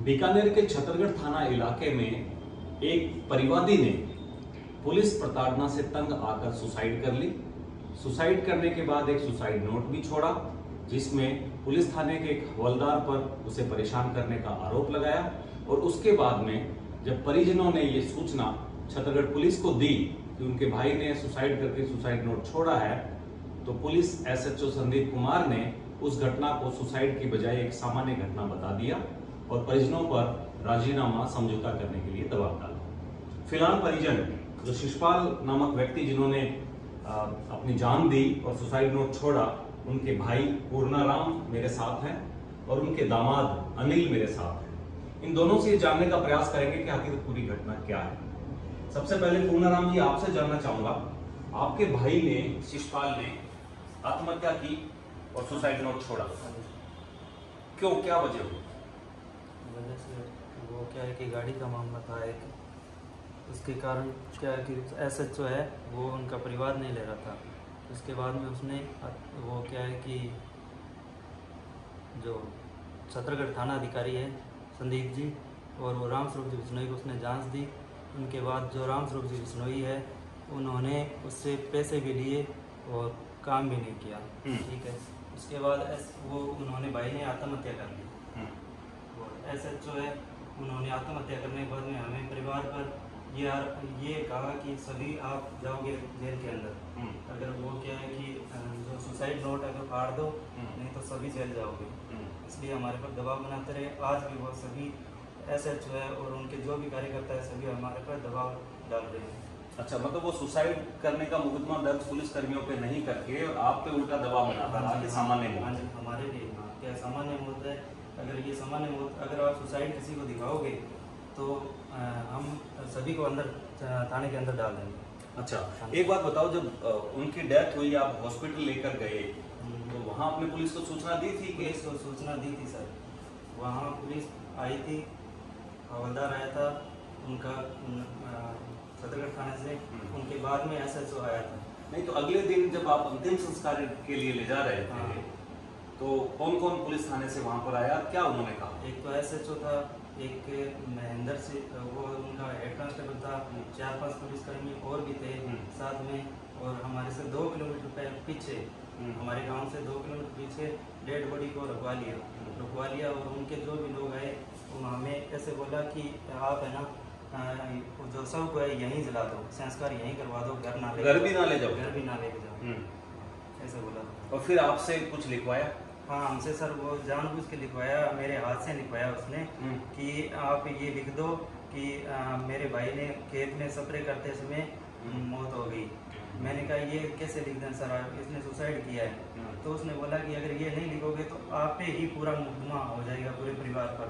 बीकानेर के छतरगढ़ थाना इलाके में एक परिवादी ने पुलिस प्रताड़ना से तंग आकर सुसाइड कर ली। सुसाइड करने के बाद एक सुसाइड नोट भी छोड़ा, जिसमें पुलिस थाने के एक हवलदार पर उसे परेशान करने का आरोप लगाया। और उसके बाद में जब परिजनों ने ये सूचना छतरगढ़ पुलिस को दी कि उनके भाई ने सुसाइड करके सुसाइड नोट छोड़ा है, तो पुलिस SHO संदीप कुमार ने उस घटना को सुसाइड की बजाय एक सामान्य घटना बता दिया और परिजनों पर राजीनामा समझौता करने के लिए दबाव डाला। फिलहाल परिजन जो शिशपाल नामक व्यक्ति जिन्होंने अपनी जान दी और सुसाइड नोट छोड़ा, उनके भाई पूर्णाराम मेरे साथ हैं और उनके दामाद अनिल मेरे साथ हैं। इन दोनों से जानने का प्रयास करेंगे कि आखिर पूरी घटना क्या है। सबसे पहले पूर्णाराम जी, आपसे जानना चाहूंगा, आपके भाई ने शिशपाल ने आत्महत्या की और सुसाइड नोट छोड़ा, क्यों, क्या वजह हुई? वजह से वो क्या है कि गाड़ी का मामला था एक, उसके कारण क्या है कि SHO है वो उनका परिवार नहीं ले रहा था। उसके बाद में उसने वो क्या है कि जो छतरगढ़ थाना अधिकारी है संदीप जी और वो रामस्वरूप जी बिश्नोई को उसने जांच दी। उनके बाद जो रामस्वरूप जी बिश्नोई है उन्होंने उससे पैसे भी लिए और काम भी नहीं किया, ठीक है। उसके बाद वो उन्होंने भाई ने आत्महत्या कर ली और SHO है उन्होंने आत्महत्या करने के बाद में हमें परिवार पर ये कहा कि सभी आप जाओगे जेल के अंदर, अगर वो क्या है कि जो सुसाइड नोट अगर फाड़ दो नहीं तो सभी जेल जाओगे। इसलिए हमारे पर दबाव बनाते रहे। आज भी वो सभी SHO है और उनके जो भी कार्यकर्ता है सभी हमारे पर दबाव डाल रहे हैं। अच्छा, मतलब वो सुसाइड करने का मुकदमा दर्ज पुलिस कर्मियों पे नहीं करके और आप पे उल्टा दबाव बनाता रहा कि सामान्य मौत है। हमारे लिए क्या सामान्य मौत है, अगर ये सामान्य मौत अगर आप सुसाइड किसी को दिखाओगे तो हम सभी को अंदर थाने के अंदर डाल देंगे। अच्छा, एक बात बताओ, जब उनकी डेथ हुई आप हॉस्पिटल लेकर गए तो वहाँ आपने पुलिस को सूचना दी थी? पुलिस को सूचना दी थी सर, वहाँ पुलिस आई थी, हवलदार आया था उनका छतरगढ़ थाने से, उनके बाद में SHO आया था। नहीं तो अगले दिन जब आप अंतिम संस्कार के लिए ले जा रहे थे तो कौन कौन पुलिस थाने से वहाँ पर आया, क्या उन्होंने कहा? एक तो SHO था, एक महेंद्र से वो उनका हेड कांस्टेबल था, 4-5 पुलिसकर्मी और भी थे साथ में, और हमारे से 2 किलोमीटर पीछे हमारे गांव से 2 किलोमीटर पीछे डेड बॉडी को रुकवा लिया और उनके जो भी लोग आए तो हमें ऐसे बोला कि आप है ना जो सब को है यहीं जला दो, संस्कार यहीं करवा दो, घर भी ना ले जाओ ऐसे बोला। और फिर आपसे कुछ लिखवाया? हाँ, हमसे सर वो जानबूझ के लिखवाया, मेरे हाथ से लिखवाया उसने कि आप ये लिख दो कि मेरे भाई ने खेत में स्प्रे करते समय मौत हो गई। मैंने कहा ये कैसे लिख दें सर, इसने सुसाइड किया है। तो उसने बोला कि अगर ये नहीं लिखोगे तो आप पे ही पूरा मुकदमा हो जाएगा पूरे परिवार पर,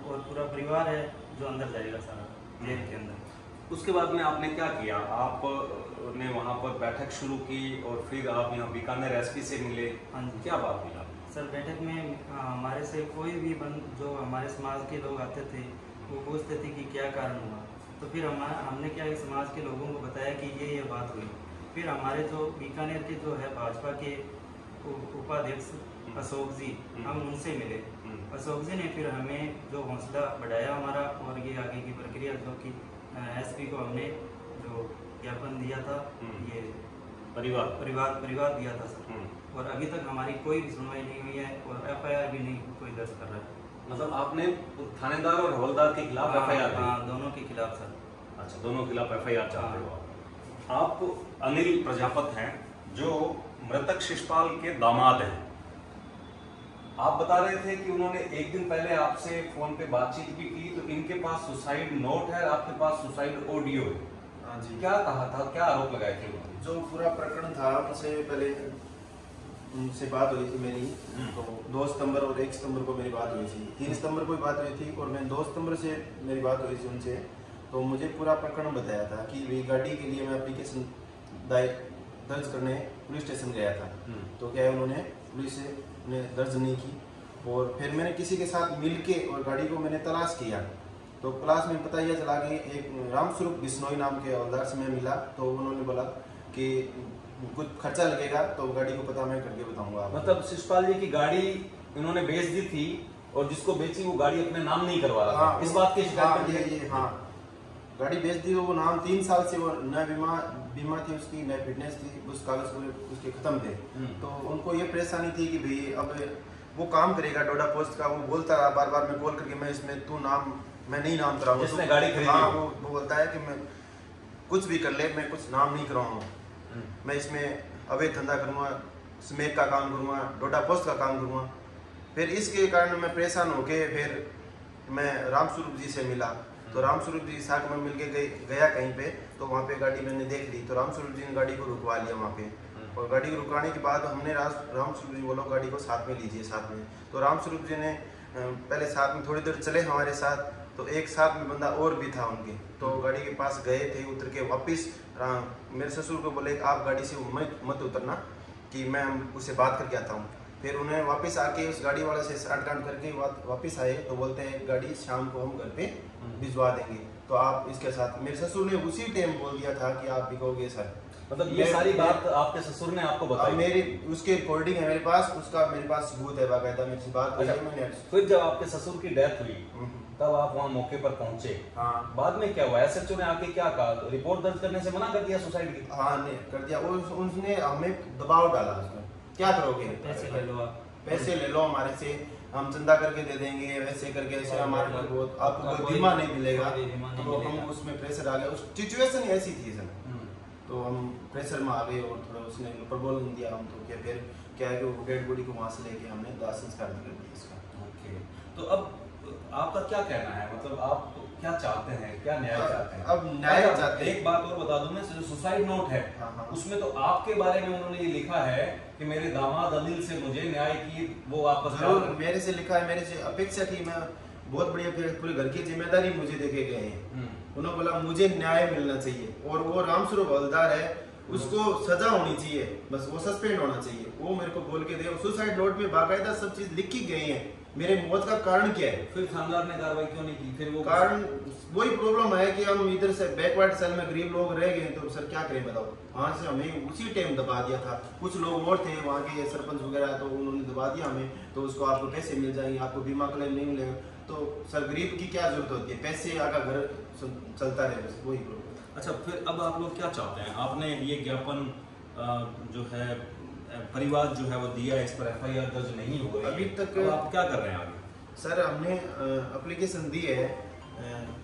और पूरा परिवार है जो अंदर जाएगा सारा जेल के अंदर। उसके बाद में आपने क्या किया? आपने वहाँ पर बैठक शुरू की और फिर आप यहाँ बीकानेर SP से मिले। हाँ जी, क्या बात मिला सर? बैठक में हमारे से कोई भी जो हमारे समाज के लोग आते थे वो पूछते थे कि क्या कारण हुआ। तो फिर हमने क्या समाज के लोगों को बताया कि ये बात हुई। फिर हमारे जो बीकानेर के जो है भाजपा के उपाध्यक्ष अशोक जी, हम उनसे मिले। अशोक जी ने फिर हमें जो हौसला बढ़ाया हमारा, और ये आगे की प्रक्रिया जो कि SP को हमने जो ज्ञापन दिया था, ये परिवार दिया था सर, और अभी तक हमारी कोई भी सुनवाई नहीं हुई है और FIR भी नहीं कोई दर्ज कर रहा है। मतलब आपने थानेदार और हवलदार के खिलाफ FIR दी? हाँ, दोनों के खिलाफ सर। अच्छा, दोनों के खिलाफ FIR चाहते हो आप? अनिल प्रजापत हैं जो मृतक शिशपाल के दामाद हैं। आप बता रहे थे कि उन्होंने एक दिन पहले आपसे फोन पे बातचीत भी की, तो इनके पास सुसाइड नोट है, आपके पास सुसाइड ऑडियो है। हाँ जी। क्या कहा था, क्या आरोप लगाए थे उन्होंने? जो पूरा प्रकरण था उनसे पहले उनसे बात हुई थी मेरी, तो 2 सितंबर और 1 सितंबर को मेरी बात हुई थी। 3 सितंबर को बात हुई थी और मैं 2 सितंबर से मेरी बात हुई थी उनसे। तो मुझे पूरा प्रकरण बताया था कि वे गाड़ी के लिए मैं एप्लीकेशन दर्ज करने पुलिस स्टेशन गया था। तो क्या है, उन्होंने पुलिस ने दर्ज नहीं की और फिर मैंने किसी के साथ मिलके और गाड़ी को मैंने तलाश किया। तो क्लास में पता यह चला कि एक रामस्वरूप बिश्नोई नाम के हवलदार से मैं मिला, तो उन्होंने बोला कि कुछ खर्चा लगेगा तो गाड़ी को पता मैं करके बताऊंगा। मतलब शिशपाल जी की गाड़ी इन्होंने बेच दी थी और जिसको बेची वो गाड़ी अपने नाम नहीं करवा रहा था। हाँ, इस बात की शिकायत हाँ, करते हैं? ये हाँ, गाड़ी बेच दी वो नाम 3 साल से वो न बीमा थी उसकी, न फिटनेस थी, उस कागज पूरे उसके खत्म थे। तो उनको ये परेशानी थी कि भाई अब वो काम करेगा डोडा पोस्ट का, वो बोलता रहा बार बार मैं कॉल करके मैं इसमें तू नाम मैं नहीं नाम कराऊंगा। जिसने गाड़ी खरीदी, हाँ वो बोलता है कि मैं कुछ भी कर ले मैं कुछ नाम नहीं कराऊंगा, मैं इसमें अवैध धंधा करूँगा, स्मैक का काम करूँगा, डोडा पोस्ट का काम करूँगा। फिर इसके कारण मैं परेशान होके फिर मैं रामस्वरूप जी से मिला। तो रामस्वरूप जी साथ में मिलके गया कहीं पे, तो वहाँ पे गाड़ी मैंने देख ली, तो रामस्वरूप जी ने गाड़ी को रुकवा लिया वहाँ पे। और गाड़ी को रुकवाने के बाद हमने रामस्वरूप जी बोलो गाड़ी को साथ में लीजिए साथ में। तो रामस्वरूप जी ने पहले साथ में थोड़ी देर चले हमारे साथ, तो एक साथ में बंदा और भी था उनके, तो गाड़ी के पास गए थे, उतर के वापस मेरे ससुर को बोले आप गाड़ी से मत उतरना कि मैं उससे बात करके आता हूँ। फिर उन्हें वापस आके उस गाड़ी वाले से साठ-गांठ करके वापस आए, तो बोलते हैं गाड़ी शाम को हम घर पे भिजवा देंगे, तो आप इसके साथ। मेरे ससुर ने उसी टाइम बोल दिया था कि आप बिकोगे सर। मतलब ये सारी बात आपके ससुर ने आपको बताई? मेरी उसके रिकॉर्डिंग है मेरे पास, उसका मेरे पास सबूत है बाकायदा, मेरे से बात अच्छा, मैंने। फिर जब आपके ससुर की डेथ हुई तब आप वहाँ मौके पर पहुंचे, हाँ, बाद में क्या हुआ? एसएचओ ने आके क्या कहा? रिपोर्ट दर्ज करने से मना कर दिया सुसाइड की? हाँ ने कर दिया। उसने हमें दबाव डाला उसमें, क्या करोगे पैसे ले लो आप, पैसे ले लो हमारे से, हम चंदा करके दे देंगे, वैसे करके ऐसे हमारे को बहुत आपको कोई बीमा नहीं मिलेगा। तो हम उसमें प्रेशर आ गया, उस सिचुएशन ऐसी थी सर, तो हम प्रेशर में आ गए और थोड़ा उसने प्रबोल दिया हम तो क्या। फिर क्या है कि वो डेड बॉडी को वहाँ से लेके हमने दाह संस्कार कर दिया इसका। ओके, तो अब आपका क्या कहना है? मतलब आप क्या चाहते हैं, क्या न्याय चाहते हैं? अब न्याय चाहते हैं। एक बात और बता दूं मैं, जो सुसाइड नोट है हाँ। उसमें तो आपके बारे में उन्होंने ये लिखा है कि मेरे दामाद अनिल से मुझे न्याय की वो वापस जरूर मेरे से लिखा है, मेरे से अपेक्षा थी, मैं बहुत बढ़िया पूरे घर की जिम्मेदारी मुझे देके गए हैं। उन्होंने बोला मुझे न्याय मिलना चाहिए, और वो रामस्वरूप हवलदार है उसको सजा होनी चाहिए, बस वो सस्पेंड होना चाहिए, वो मेरे को बोल के दे। सुसाइड नोट में बाकायदा सब चीज लिखी गई है, मेरे मौत का कारण क्या है। फिर थानेदार ने कार्रवाई क्यों नहीं की? फिर वो कारण वही प्रॉब्लम है कि हम इधर से बैकवर्ड सेल में गरीब लोग रह गए, तो सर क्या करें बताओ। वहां से हमें उसी टाइम दबा दिया था, कुछ लोग और थे वहाँ के सरपंच वगैरह, तो उन्होंने दबा दिया हमें, तो उसको आपको पैसे मिल जाएंगे, आपको बीमा क्लेम नहीं मिलेगा। तो सर गरीब की क्या जरूरत होती है, पैसे अगर घर चलता रहे, बस वही प्रॉब्लम। अच्छा, फिर अब आप लोग क्या चाहते हैं? आपने ये ज्ञापन जो है परिवार जो है वो दिया, इस पर एफआईआर दर्ज नहीं हो रही अभी तक। अब आप क्या कर रहे हैं आगे? सर हमने एप्लीकेशन दी है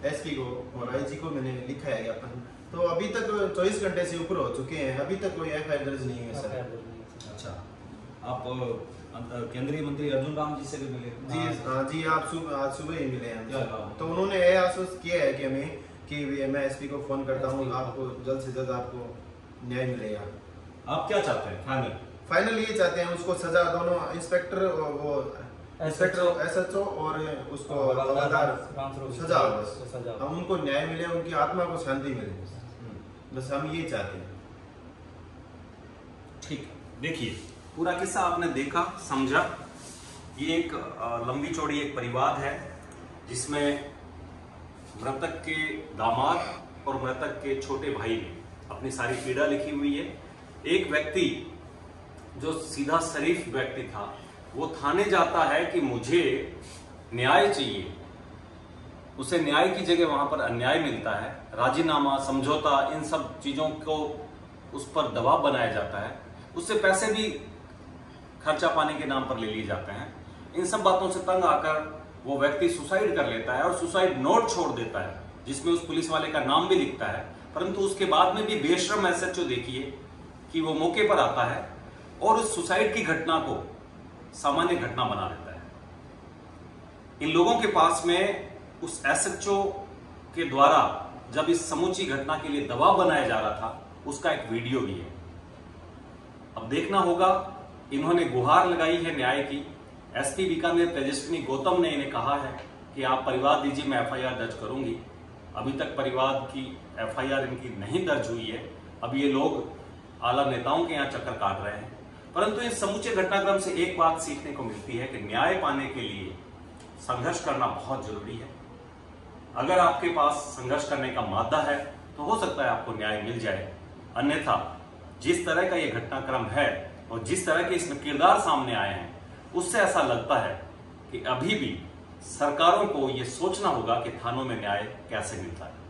एसपी को और आईजी को, मैंने लिखा है ज्ञापन, तो अभी तक 24 घंटे से ऊपर हो चुके हैं, अभी तक कोई एफआईआर दर्ज नहीं है सर। अच्छा, आप केंद्रीय मंत्री अर्जुन राम जी से भी मिले? जी हाँ जी, आप आज सुबह ही मिले हैं। क्या कहा? तो उन्होंने ये आश्वस्त किया है कि हमें कि मैं एसपी को फोन करता हूँ, आपको जल्द से जल्द आपको न्याय मिलेगा। आप क्या चाहते हैं फाइनल? फाइनल ये चाहते हैं उसको सजा, दोनों इंस्पेक्टर और वो इंस्पेक्टर एसएचओ और उसको हवलदार सजा हो, बस हम उनको न्याय मिले, उनकी आत्मा को शांति मिले, बस हम ये चाहते हैं। ठीक, देखिए पूरा किस्सा आपने देखा, समझा। ये एक लंबी चौड़ी एक परिवार है जिसमें मृतक के दामाद और मृतक के छोटे भाई ने अपनी सारी पीड़ा लिखी हुई है। एक व्यक्ति जो सीधा शरीफ व्यक्ति था वो थाने जाता है कि मुझे न्याय चाहिए, उसे न्याय की जगह वहां पर अन्याय मिलता है। राजीनामा, समझौता, इन सब चीजों को उस पर दबाव बनाया जाता है, उससे पैसे भी खर्चा पाने के नाम पर ले लिए जाते हैं। इन सब बातों से तंग आकर वो व्यक्ति सुसाइड कर लेता है और सुसाइड नोट छोड़ देता है जिसमें उस पुलिस वाले का नाम भी लिखता है। परंतु उसके बाद में भी बेशर्म एसएचओ देखिए कि वो मौके पर आता है और उस सुसाइड की घटना को सामान्य घटना बना देता है। इन लोगों के पास में उस एसएचओ के द्वारा जब इस समूची घटना के लिए दबाव बनाया जा रहा था उसका एक वीडियो भी है। अब देखना होगा, इन्होंने गुहार लगाई है न्याय की। एसपी बीकानेर तेजस्विनी गौतम ने इन्हें कहा है कि आप परिवार दीजिए, मैं एफआईआर दर्ज करूंगी। अभी तक परिवार की एफआईआर इनकी नहीं दर्ज हुई है। अब ये लोग आला नेताओं के यहाँ चक्कर काट रहे हैं। परंतु इस समूचे घटनाक्रम से एक बात सीखने को मिलती है कि न्याय पाने के लिए संघर्ष करना बहुत जरूरी है। अगर आपके पास संघर्ष करने का मादा है तो हो सकता है आपको न्याय मिल जाए, अन्यथा जिस तरह का ये घटनाक्रम है और जिस तरह के इसमें किरदार सामने आए हैं उससे ऐसा लगता है कि अभी भी सरकारों को ये सोचना होगा कि थानों में न्याय कैसे मिलता है।